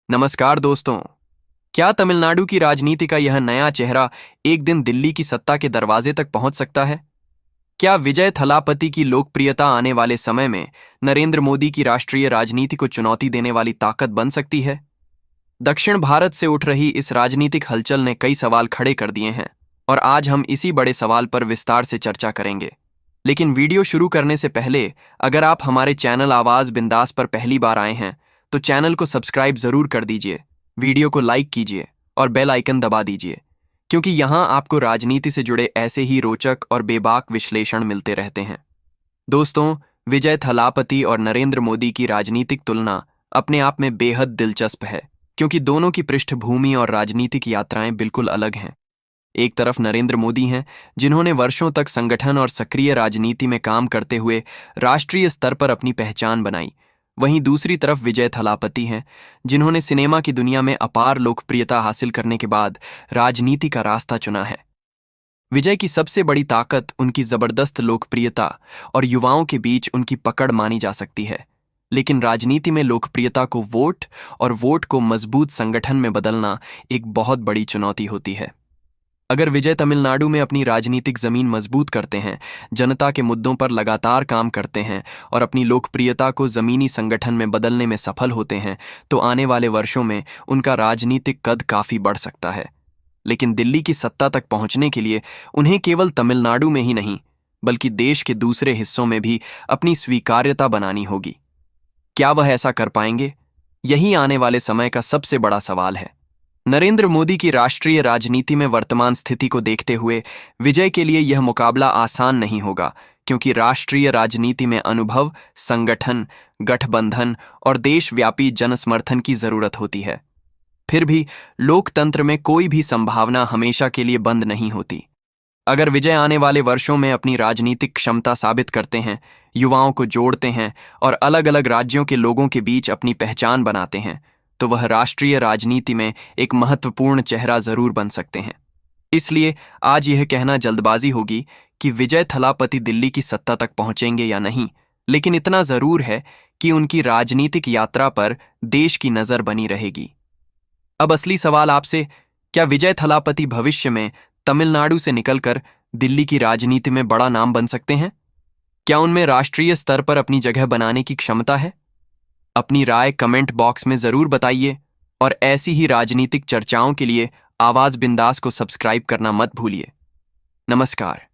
नमस्कार दोस्तों। क्या तमिलनाडु की राजनीति का यह नया चेहरा एक दिन दिल्ली की सत्ता के दरवाजे तक पहुंच सकता है? क्या विजय थलापति की लोकप्रियता आने वाले समय में नरेंद्र मोदी की राष्ट्रीय राजनीति को चुनौती देने वाली ताकत बन सकती है? दक्षिण भारत से उठ रही इस राजनीतिक हलचल ने कई सवाल खड़े कर दिए हैं और आज हम इसी बड़े सवाल पर विस्तार से चर्चा करेंगे। लेकिन वीडियो शुरू करने से पहले अगर आप हमारे चैनल आवाज बिंदास पर पहली बार आए हैं तो चैनल को सब्सक्राइब जरूर कर दीजिए, वीडियो को लाइक कीजिए और बेल आइकन दबा दीजिए, क्योंकि यहाँ आपको राजनीति से जुड़े ऐसे ही रोचक और बेबाक विश्लेषण मिलते रहते हैं। दोस्तों, विजय थलापति और नरेंद्र मोदी की राजनीतिक तुलना अपने आप में बेहद दिलचस्प है, क्योंकि दोनों की पृष्ठभूमि और राजनीतिक यात्राएं बिल्कुल अलग हैं। एक तरफ नरेंद्र मोदी हैं, जिन्होंने वर्षों तक संगठन और सक्रिय राजनीति में काम करते हुए राष्ट्रीय स्तर पर अपनी पहचान बनाई। वहीं दूसरी तरफ विजय थलापति हैं, जिन्होंने सिनेमा की दुनिया में अपार लोकप्रियता हासिल करने के बाद राजनीति का रास्ता चुना है। विजय की सबसे बड़ी ताकत उनकी जबरदस्त लोकप्रियता और युवाओं के बीच उनकी पकड़ मानी जा सकती है। लेकिन राजनीति में लोकप्रियता को वोट और वोट को मजबूत संगठन में बदलना एक बहुत बड़ी चुनौती होती है। अगर विजय तमिलनाडु में अपनी राजनीतिक जमीन मजबूत करते हैं, जनता के मुद्दों पर लगातार काम करते हैं और अपनी लोकप्रियता को जमीनी संगठन में बदलने में सफल होते हैं, तो आने वाले वर्षों में उनका राजनीतिक कद काफी बढ़ सकता है। लेकिन दिल्ली की सत्ता तक पहुंचने के लिए उन्हें केवल तमिलनाडु में ही नहीं, बल्कि देश के दूसरे हिस्सों में भी अपनी स्वीकार्यता बनानी होगी। क्या वह ऐसा कर पाएंगे? यही आने वाले समय का सबसे बड़ा सवाल है। नरेंद्र मोदी की राष्ट्रीय राजनीति में वर्तमान स्थिति को देखते हुए विजय के लिए यह मुकाबला आसान नहीं होगा, क्योंकि राष्ट्रीय राजनीति में अनुभव, संगठन, गठबंधन और देशव्यापी जनसमर्थन की जरूरत होती है। फिर भी लोकतंत्र में कोई भी संभावना हमेशा के लिए बंद नहीं होती। अगर विजय आने वाले वर्षों में अपनी राजनीतिक क्षमता साबित करते हैं, युवाओं को जोड़ते हैं और अलग अलग राज्यों के लोगों के बीच अपनी पहचान बनाते हैं, तो वह राष्ट्रीय राजनीति में एक महत्वपूर्ण चेहरा जरूर बन सकते हैं। इसलिए आज यह कहना जल्दबाजी होगी कि विजय थलापति दिल्ली की सत्ता तक पहुंचेंगे या नहीं, लेकिन इतना जरूर है कि उनकी राजनीतिक यात्रा पर देश की नजर बनी रहेगी। अब असली सवाल आपसे, क्या विजय थलापति भविष्य में तमिलनाडु से निकलकर दिल्ली की राजनीति में बड़ा नाम बन सकते हैं? क्या उनमें राष्ट्रीय स्तर पर अपनी जगह बनाने की क्षमता है? अपनी राय कमेंट बॉक्स में जरूर बताइए और ऐसी ही राजनीतिक चर्चाओं के लिए आवाज बिंदास को सब्सक्राइब करना मत भूलिए। नमस्कार।